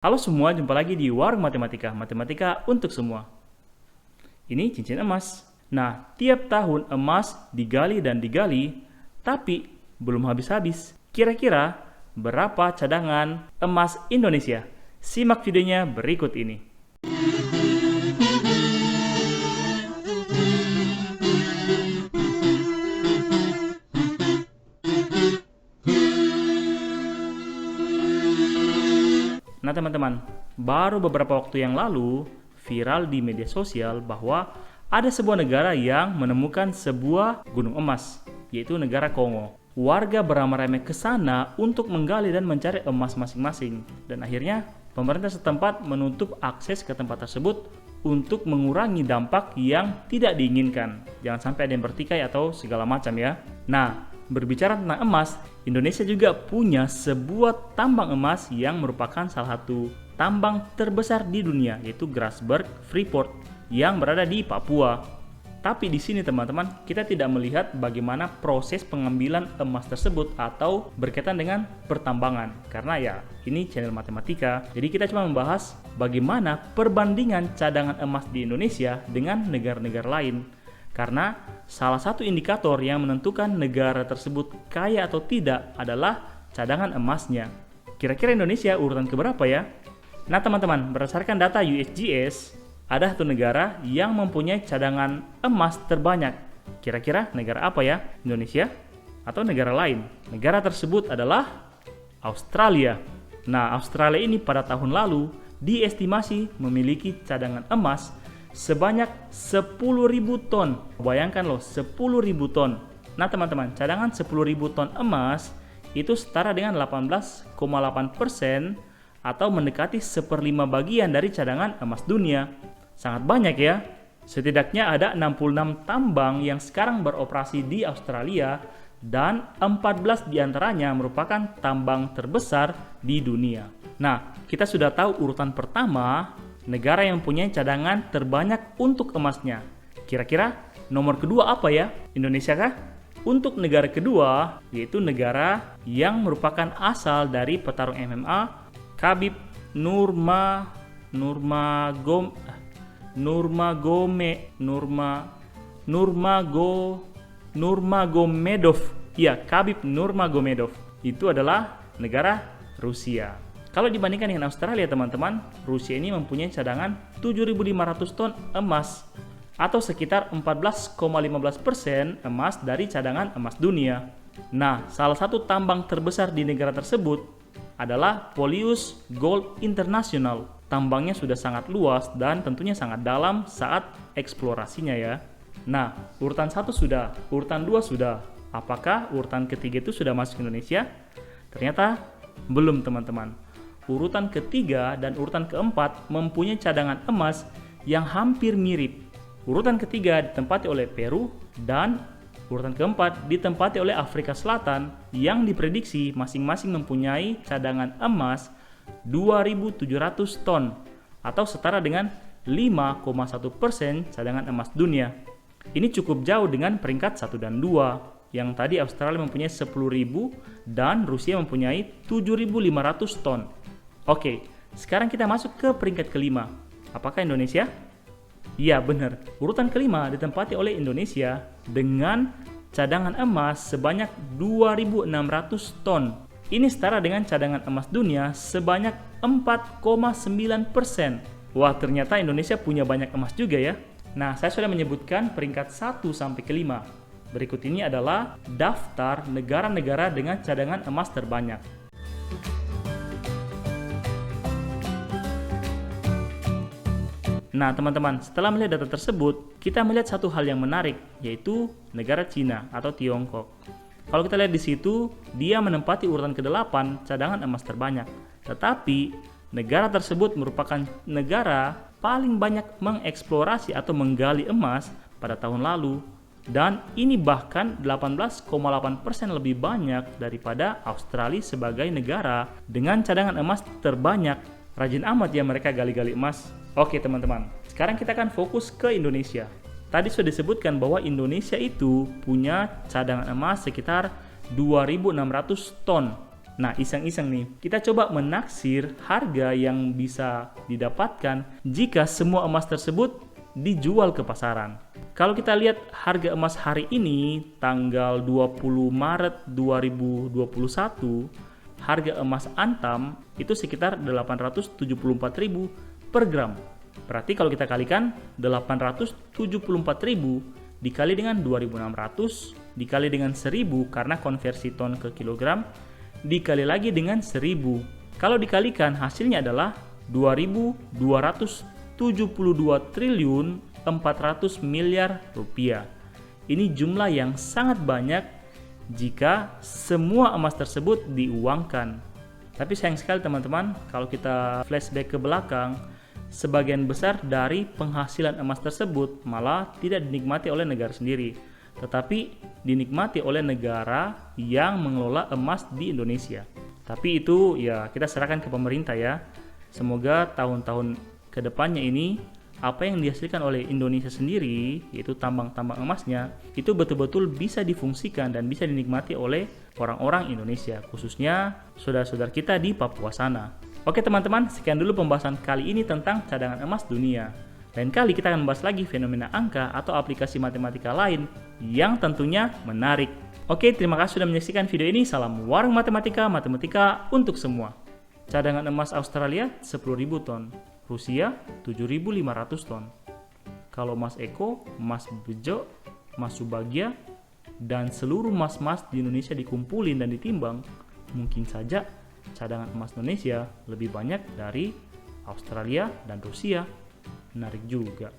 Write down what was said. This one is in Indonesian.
Halo semua, jumpa lagi di Warung Matematika, Matematika untuk semua. Ini cincin emas. Nah, tiap tahun emas digali dan digali, tapi belum habis-habis. Kira-kira berapa cadangan emas Indonesia? Simak videonya berikut ini. Nah teman-teman, baru beberapa waktu yang lalu viral di media sosial bahwa ada sebuah negara yang menemukan sebuah gunung emas, yaitu negara Kongo. Warga beramai-ramai ke sana untuk menggali dan mencari emas masing-masing. Dan akhirnya pemerintah setempat menutup akses ke tempat tersebut untuk mengurangi dampak yang tidak diinginkan. Jangan sampai ada yang bertikai atau segala macam ya. Nah, berbicara tentang emas, Indonesia juga punya sebuah tambang emas yang merupakan salah satu tambang terbesar di dunia, yaitu Grasberg Freeport yang berada di Papua. Tapi di sini teman-teman, kita tidak melihat bagaimana proses pengambilan emas tersebut atau berkaitan dengan pertambangan. Karena ya, ini channel matematika, jadi kita cuma membahas bagaimana perbandingan cadangan emas di Indonesia dengan negara-negara lain. Karena salah satu indikator yang menentukan negara tersebut kaya atau tidak adalah cadangan emasnya. Kira-kira Indonesia urutan keberapa ya? Nah teman-teman, berdasarkan data USGS, ada satu negara yang mempunyai cadangan emas terbanyak. Kira-kira negara apa ya? Indonesia atau negara lain? Negara tersebut adalah Australia. Nah, Australia ini pada tahun lalu diestimasi memiliki cadangan emas sebanyak 10.000 ton. Bayangkan loh, 10.000 ton. Nah teman-teman, cadangan 10.000 ton emas itu setara dengan 18,8% atau mendekati 1/5 bagian dari cadangan emas dunia. Sangat banyak ya. Setidaknya ada 66 tambang yang sekarang beroperasi di Australia dan 14 diantaranya merupakan tambang terbesar di dunia. Nah, kita sudah tahu urutan pertama negara yang mempunyai cadangan terbanyak untuk emasnya. Kira-kira nomor kedua apa ya? Indonesia kah? Untuk negara kedua, yaitu negara yang merupakan asal dari petarung MMA, Khabib Nurmagomedov. Ya, Khabib Nurmagomedov. Itu adalah negara Rusia. Kalau dibandingkan dengan Australia teman-teman, Rusia ini mempunyai cadangan 7.500 ton emas atau sekitar 14,15% emas dari cadangan emas dunia. Nah, salah satu tambang terbesar di negara tersebut adalah Polius Gold International. Tambangnya sudah sangat luas dan tentunya sangat dalam saat eksplorasinya ya. Nah, urutan 1 sudah, urutan 2 sudah. Apakah urutan ketiga itu sudah masuk Indonesia? Ternyata belum teman-teman. Urutan ketiga dan urutan keempat mempunyai cadangan emas yang hampir mirip. Urutan ketiga ditempati oleh Peru dan urutan keempat ditempati oleh Afrika Selatan yang diprediksi masing-masing mempunyai cadangan emas 2.700 ton atau setara dengan 5,1% cadangan emas dunia. Ini cukup jauh dengan peringkat 1 dan 2. Yang tadi Australia mempunyai 10.000 dan Rusia mempunyai 7.500 ton. Oke, sekarang kita masuk ke peringkat kelima. Apakah Indonesia? Iya benar, urutan kelima ditempati oleh Indonesia dengan cadangan emas sebanyak 2.600 ton. Ini setara dengan cadangan emas dunia sebanyak 4,9%. Wah, ternyata Indonesia punya banyak emas juga ya. Nah, saya sudah menyebutkan peringkat 1 sampai ke 5. Berikut ini adalah daftar negara-negara dengan cadangan emas terbanyak. Nah teman-teman, setelah melihat data tersebut, kita melihat satu hal yang menarik, yaitu negara Cina atau Tiongkok. Kalau kita lihat di situ, dia menempati urutan ke-8 cadangan emas terbanyak. Tetapi, negara tersebut merupakan negara paling banyak mengeksplorasi atau menggali emas pada tahun lalu. Dan ini bahkan 18,8% lebih banyak daripada Australia sebagai negara dengan cadangan emas terbanyak. Rajin amat ya mereka gali-gali emas. Oke teman-teman, sekarang kita akan fokus ke Indonesia. Tadi sudah disebutkan bahwa Indonesia itu punya cadangan emas sekitar 2.600 ton. Nah, iseng-iseng nih, kita coba menaksir harga yang bisa didapatkan jika semua emas tersebut dijual ke pasaran. Kalau kita lihat harga emas hari ini, tanggal 20 Maret 2021, harga emas Antam itu sekitar 874.000 per gram. Berarti kalau kita kalikan 874.000 dikali dengan 2.600 dikali dengan 1.000 karena konversi ton ke kilogram dikali lagi dengan 1.000. Kalau dikalikan hasilnya adalah 2.272 triliun 400 miliar rupiah. Ini jumlah yang sangat banyak jika semua emas tersebut diuangkan. Tapi sayang sekali teman-teman, kalau kita flashback ke belakang, sebagian besar dari penghasilan emas tersebut malah tidak dinikmati oleh negara sendiri, tetapi dinikmati oleh negara yang mengelola emas di Indonesia. Tapi itu ya kita serahkan ke pemerintah ya. Semoga tahun-tahun kedepannya ini apa yang dihasilkan oleh Indonesia sendiri, yaitu tambang-tambang emasnya, itu betul-betul bisa difungsikan dan bisa dinikmati oleh orang-orang Indonesia, khususnya saudara-saudara kita di Papua sana. Oke teman-teman, sekian dulu pembahasan kali ini tentang cadangan emas dunia. Lain kali kita akan membahas lagi fenomena angka atau aplikasi matematika lain yang tentunya menarik. Oke, terima kasih sudah menyaksikan video ini. Salam warung matematika, matematika untuk semua. Cadangan emas Australia 10.000 ton, Rusia 7.500 ton. Kalau emas Eko, emas Bejo, emas Subagia, dan seluruh emas-emas di Indonesia dikumpulin dan ditimbang, mungkin saja cadangan emas Indonesia lebih banyak dari Australia dan Rusia. Menarik juga.